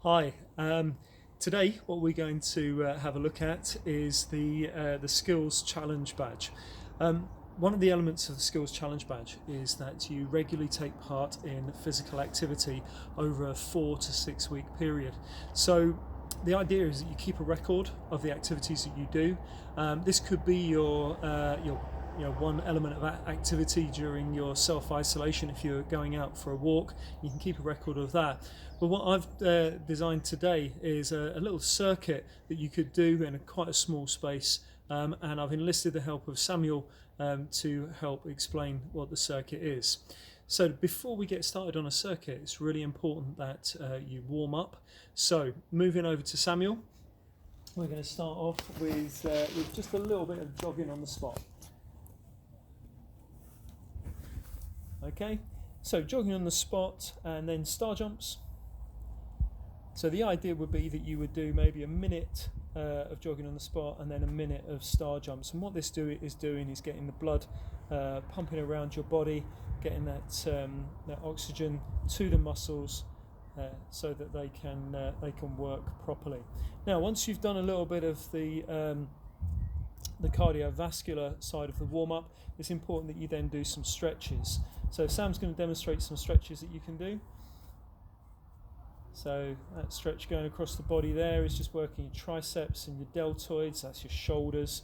Hi. Today, what we're going to have a look at is the Skills Challenge Badge. One of the elements of the Skills Challenge Badge is that you regularly take part in physical activity over a 4 to 6 week period. So the idea is that you keep a record of the activities that you do. This could be your one element of activity during your self-isolation. If you're going out for a walk, you can keep a record of that. But what I've designed today is a little circuit that you could do in quite a small space, and I've enlisted the help of Samuel to help explain what the circuit is. So before we get started on a circuit, it's really important that you warm up. So moving over to Samuel, we're going to start off with just a little bit of jogging on the spot. Okay, so jogging on the spot and then star jumps. So the idea would be that you would do maybe a minute of jogging on the spot and then a minute of star jumps. And what this is getting the blood pumping around your body, getting that oxygen to the muscles so that they can work properly. Now, once you've done a little bit of the cardiovascular side of the warm-up, it's important that you then do some stretches. So Sam's going to demonstrate some stretches that you can do. So that stretch going across the body there is just working your triceps and your deltoids, that's your shoulders.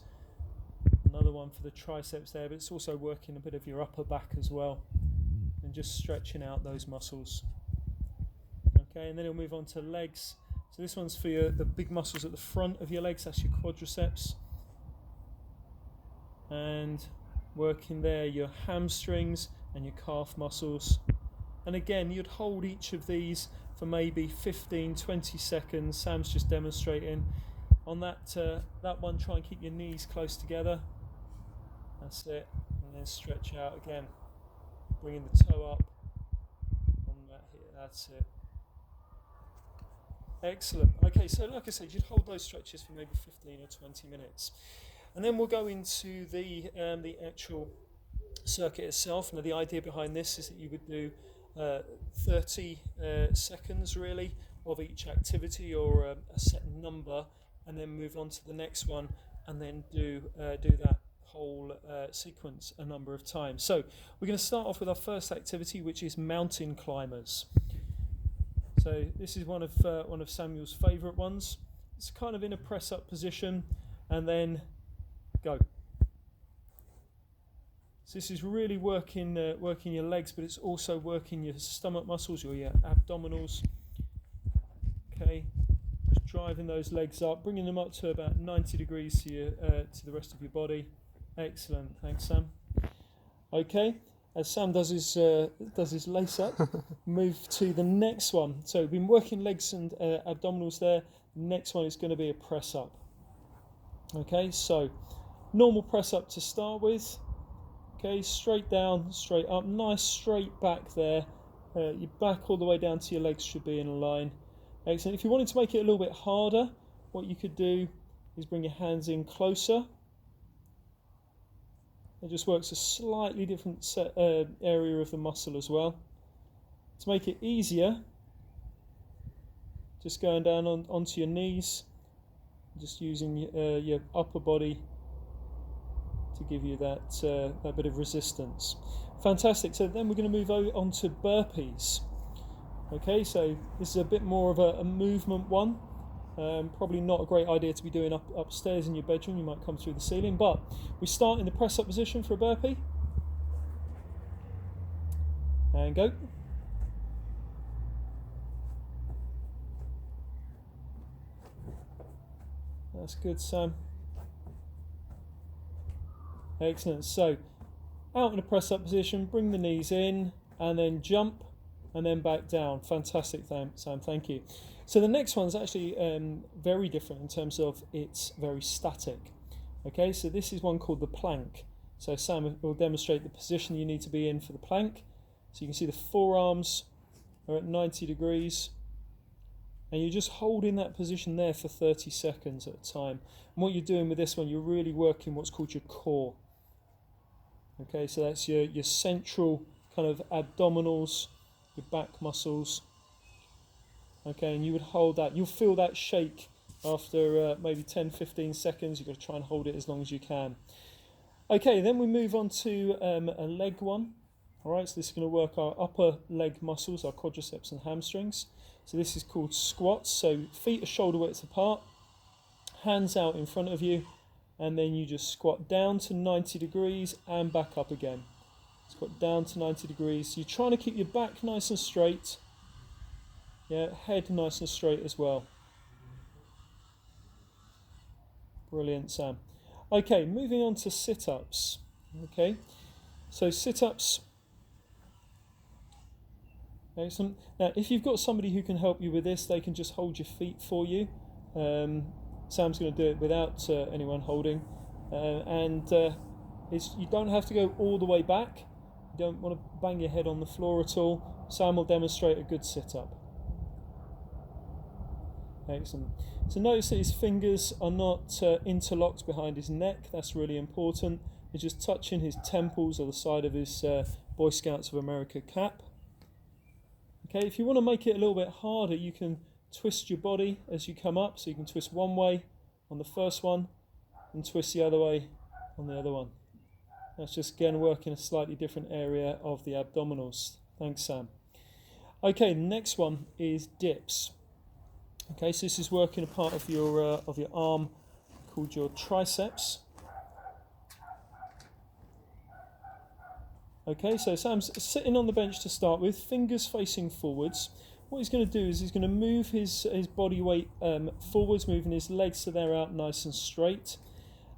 Another one for the triceps there, but it's also working a bit of your upper back as well, and just stretching out those muscles. Okay, and then he'll move on to legs. So this one's for the big muscles at the front of your legs, that's your quadriceps. And working there your hamstrings and your calf muscles. And again, you'd hold each of these for maybe 15-20 seconds. Sam's just demonstrating. On that one, try and keep your knees close together. That's it. And then stretch out again. Bringing the toe up on that here. That's it. Excellent. Okay, so like I said, you'd hold those stretches for maybe 15 or 20 minutes. And then we'll go into the actual circuit itself. Now, the idea behind this is that you would do 30 seconds really of each activity, or a set number, and then move on to the next one, and then do that whole sequence a number of times. So we're going to start off with our first activity, which is mountain climbers. So this is one of Samuel's favourite ones. It's kind of in a press-up position, and then go. So this is really working your legs, but it's also working your stomach muscles or your abdominals. Okay, just driving those legs up, bringing them up to about 90 degrees to the rest of your body. Excellent, thanks, Sam. Okay, as Sam does his lace up, move to the next one. So we've been working legs and abdominals there. The next one is going to be a press up. Okay, so normal press up to start with. Okay, straight down, straight up, nice straight back there. Your back all the way down to your legs should be in a line. Excellent. If you wanted to make it a little bit harder, what you could do is bring your hands in closer. It just works a slightly different area of the muscle as well. To make it easier, just going down onto your knees, just using your upper body to give you that bit of resistance. Fantastic. So then we're going to move on to burpees. Okay, so this is a bit more of a movement one. Probably not a great idea to be doing upstairs in your bedroom. You might come through the ceiling, but we start in the press-up position for a burpee. And go. That's good, Sam. Excellent. So out in a press-up position, bring the knees in, and then jump, and then back down. Fantastic, Sam. Thank you. So the next one's actually very different in terms of it's very static. Okay, so this is one called the plank. So Sam will demonstrate the position you need to be in for the plank. So you can see the forearms are at 90 degrees. And you're just holding that position there for 30 seconds at a time. And what you're doing with this one, you're really working what's called your core. Okay, so that's your central kind of abdominals, your back muscles, Okay, and you would hold that. You'll feel that shake after maybe 10-15 seconds. You've got to try and hold it as long as you can. Okay, then we move on to a leg one. All right, so this is going to work our upper leg muscles, our quadriceps and hamstrings. So this is called squats. So feet are shoulder width apart, hands out in front of you, and then you just squat down to 90 degrees and back up again. Squat down to 90 degrees. So you're trying to keep your back nice and straight. Yeah, head nice and straight as well. Brilliant, Sam. Okay, moving on to sit-ups. Okay, so sit-ups. Excellent. Now, if you've got somebody who can help you with this, they can just hold your feet for you. Sam's going to do it without anyone holding. You don't have to go all the way back. You don't want to bang your head on the floor at all. Sam will demonstrate a good sit-up. Excellent. So notice that his fingers are not interlocked behind his neck. That's really important. They're just touching his temples or the side of his Boy Scouts of America cap. Okay, if you want to make it a little bit harder, you can twist your body as you come up. So you can twist one way on the first one and twist the other way on the other one. That's just again working a slightly different area of the abdominals. Thanks, Sam. Okay, the next one is dips. Okay, so this is working a part of your arm called your triceps. Okay, so Sam's sitting on the bench to start with, fingers facing forwards. What he's going to do is he's going to move his body weight forwards, moving his legs so they're out nice and straight.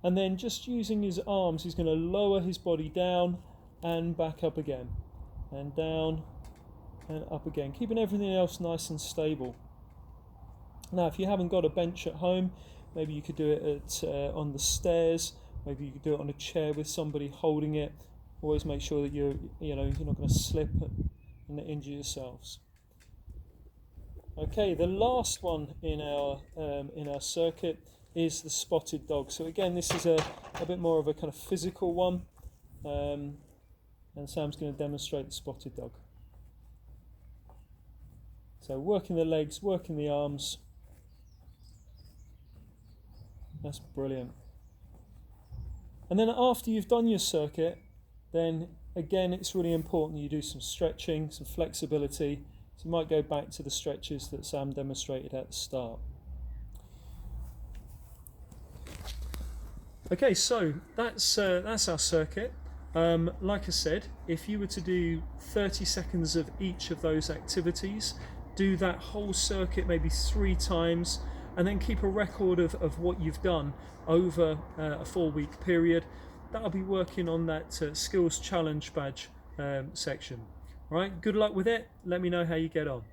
And then just using his arms, he's going to lower his body down and back up again. And down and up again, keeping everything else nice and stable. Now, if you haven't got a bench at home, maybe you could do it on the stairs. Maybe you could do it on a chair with somebody holding it. Always make sure that you're not going to slip and injure yourselves. Okay, the last one in our circuit is the spotted dog. So again, this is a bit more of a kind of physical one, and Sam's going to demonstrate the spotted dog. So working the legs, working the arms. That's brilliant. And then after you've done your circuit, then again it's really important that you do some stretching, some flexibility. So you might go back to the stretches that Sam demonstrated at the start. Okay, so that's our circuit. Like I said, if you were to do 30 seconds of each of those activities, do that whole circuit maybe 3 times, and then keep a record of what you've done over a 4-week period. That'll be working on that skills challenge badge section. All right, good luck with it. Let me know how you get on.